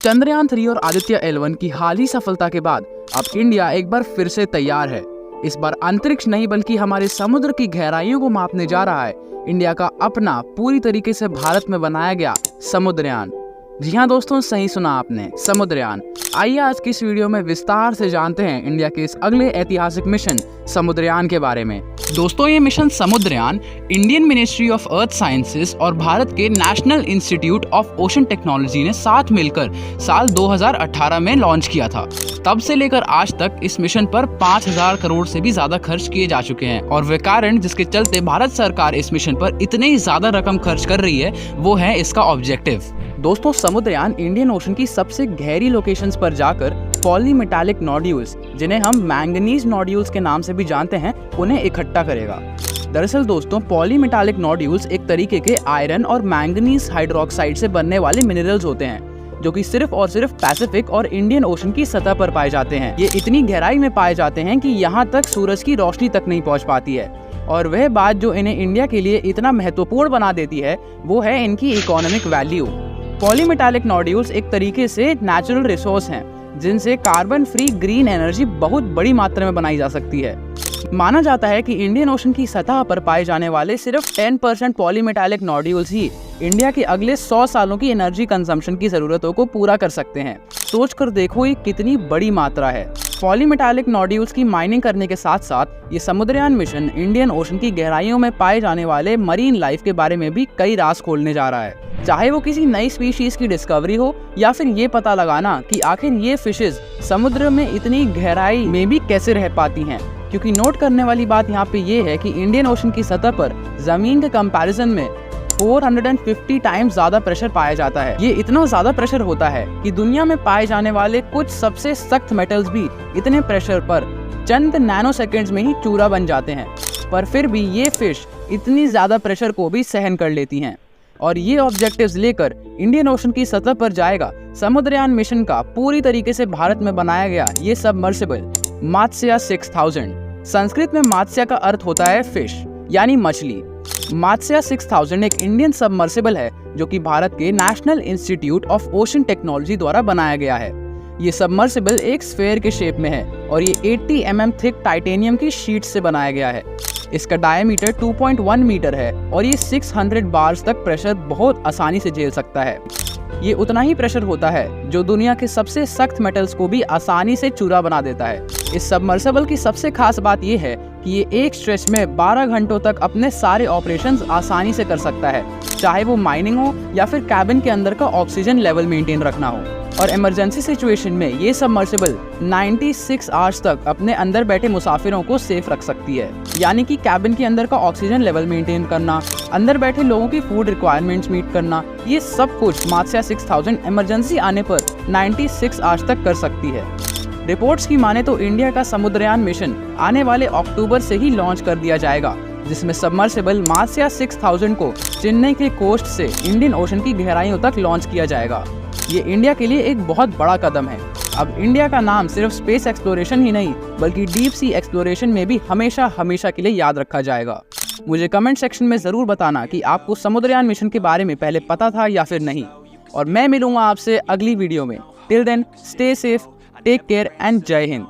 चंद्रयान 3 और आदित्य L1 की हाल ही सफलता के बाद अब इंडिया एक बार फिर से तैयार है। इस बार अंतरिक्ष नहीं बल्कि हमारे समुद्र की गहराइयों को मापने जा रहा है इंडिया का अपना पूरी तरीके से भारत में बनाया गया समुद्रयान। जी हाँ दोस्तों, सही सुना आपने, समुद्रयान। आइए आज की इस वीडियो में विस्तार से जानते हैं इंडिया के इस अगले ऐतिहासिक मिशन समुद्रयान के बारे में। दोस्तों, ये mission Samudrayaan Indian ministry of earth sciences और भारत के national institute of ocean technology ने साथ मिलकर साल 2018 में लॉन्च किया था। तब से लेकर आज तक इस मिशन पर 5000 करोड़ से भी ज्यादा खर्च किए जा चुके हैं और वे कारण जिसके चलते भारत सरकार इस मिशन पर इतनी ज्यादा रकम खर्च कर रही है वो है इसका ऑब्जेक्टिव। दोस्तों, समुद्रयान इंडियन ओशन की सबसे गहरी लोकेशंस पर जाकर पॉलीमेटालिक नोड्यूल्स, जिन्हें हम मैंगनीज नोड्यूल्स के नाम से भी जानते हैं, उन्हें इकट्ठा करेगा। दरअसल दोस्तों, पॉलीमेटालिक नोड्यूल्स एक तरीके के आयरन और मैंगनीज हाइड्रोक्साइड से बनने वाले मिनरल्स होते हैं जो कि सिर्फ और सिर्फ पैसिफिक और इंडियन ओशन की सतह पर पाए जाते हैं। ये इतनी गहराई में पाए जाते हैं कि यहाँ तक सूरज की रोशनी तक नहीं पहुँच पाती है। और वह बात जो इन्हें इंडिया के लिए इतना महत्वपूर्ण बना देती है वो है इनकी इकोनॉमिक वैल्यू। पॉलीमेटालिक नोड्यूल्स एक तरीके से नेचुरल रिसोर्स हैं जिनसे कार्बन फ्री ग्रीन एनर्जी बहुत बड़ी मात्रा में बनाई जा सकती है। माना जाता है कि इंडियन ओशन की सतह पर पाए जाने वाले सिर्फ 10% पॉलीमेटालिक नोड्यूल्स ही इंडिया के अगले 100 सालों की एनर्जी कंजम्पशन की जरूरतों को पूरा कर सकते हैं। सोच कर देखो ये कितनी बड़ी मात्रा है। पॉलीमेटालिक नोड्यूल्स की माइनिंग करने के साथ साथ ये समुद्रयान मिशन इंडियन ओशन की गहराइयों में पाए जाने वाले मरीन लाइफ के बारे में भी कई राज खोलने जा रहा है। चाहे वो किसी नई स्पीशीज की डिस्कवरी हो या फिर ये पता लगाना कि आखिर ये फिशेज समुद्र में इतनी गहराई में भी कैसे रह पाती हैं। क्योंकि नोट करने वाली बात यहाँ पे ये है कि इंडियन ओशन की सतह पर जमीन के कंपैरिजन में 450 टाइम्स ज्यादा प्रेशर पाया जाता है। ये इतना ज्यादा प्रेशर होता है कि दुनिया में पाए जाने वाले कुछ सबसे सख्त मेटल्स भी इतने प्रेशर पर चंद नैनो सेकेंड्स में ही चूरा बन जाते हैं। पर फिर भी ये फिश इतनी ज्यादा प्रेशर को भी सहन कर लेती हैं। और ये ऑब्जेक्टिव्स लेकर इंडियन ओशन की सतह पर जाएगा समुद्रयान मिशन का पूरी तरीके से भारत में बनाया गया ये सबमर्सिबल मात्स्या 6000। संस्कृत में मात्स्या का अर्थ होता है फिश यानी मछली। मात्स्या 6000 एक इंडियन सबमर्सिबल है जो कि भारत के national institute of ocean technology द्वारा बनाया गया है। ये सबमर्सिबल एक स्फेयर के शेप में है और ये 80 mm थिक टाइटेनियम की शीट से बनाया गया है। इसका डायमीटर 2.1 मीटर है और ये 600 बार्स तक प्रेशर बहुत आसानी से झेल सकता है। ये उतना ही प्रेशर होता है जो दुनिया के सबसे सख्त मेटल्स को भी आसानी से चूरा बना देता है। इस सबमर्सिबल की सबसे खास बात यह है कि ये एक स्ट्रेच में 12 घंटों तक अपने सारे ऑपरेशंस आसानी से कर सकता है, चाहे वो माइनिंग हो या फिर कैबिन के अंदर का ऑक्सीजन लेवल मेंटेन रखना हो। और इमरजेंसी सिचुएशन में ये सबमर्सिबल 96 आवर्स तक अपने अंदर बैठे मुसाफिरों को सेफ रख सकती है। यानी कि कैबिन के अंदर का ऑक्सीजन लेवल मेंटेन करना, अंदर बैठे लोगों की फूड रिक्वायरमेंट्स मीट करना, ये सब कुछ मात्स्या 6000 इमरजेंसी आने पर 96 आवर्स तक कर सकती है। रिपोर्ट्स की माने तो इंडिया का समुद्रयान मिशन आने वाले अक्टूबर से ही लॉन्च कर दिया जाएगा, जिसमें सबमर्सिबल मात्स्या 6000 को चेन्नई के कोस्ट से इंडियन ओशन की गहराइयों तक लॉन्च किया जाएगा। ये इंडिया के लिए एक बहुत बड़ा कदम है। अब इंडिया का नाम सिर्फ स्पेस एक्सप्लोरेशन ही नहीं बल्कि डीप सी एक्सप्लोरेशन में भी हमेशा हमेशा के लिए याद रखा जाएगा। मुझे कमेंट सेक्शन में जरूर बताना कि आपको समुद्रयान मिशन के बारे में पहले पता था या फिर नहीं। और मैं मिलूंगा आपसे अगली वीडियो में। Till then stay safe, take care and जय हिंद।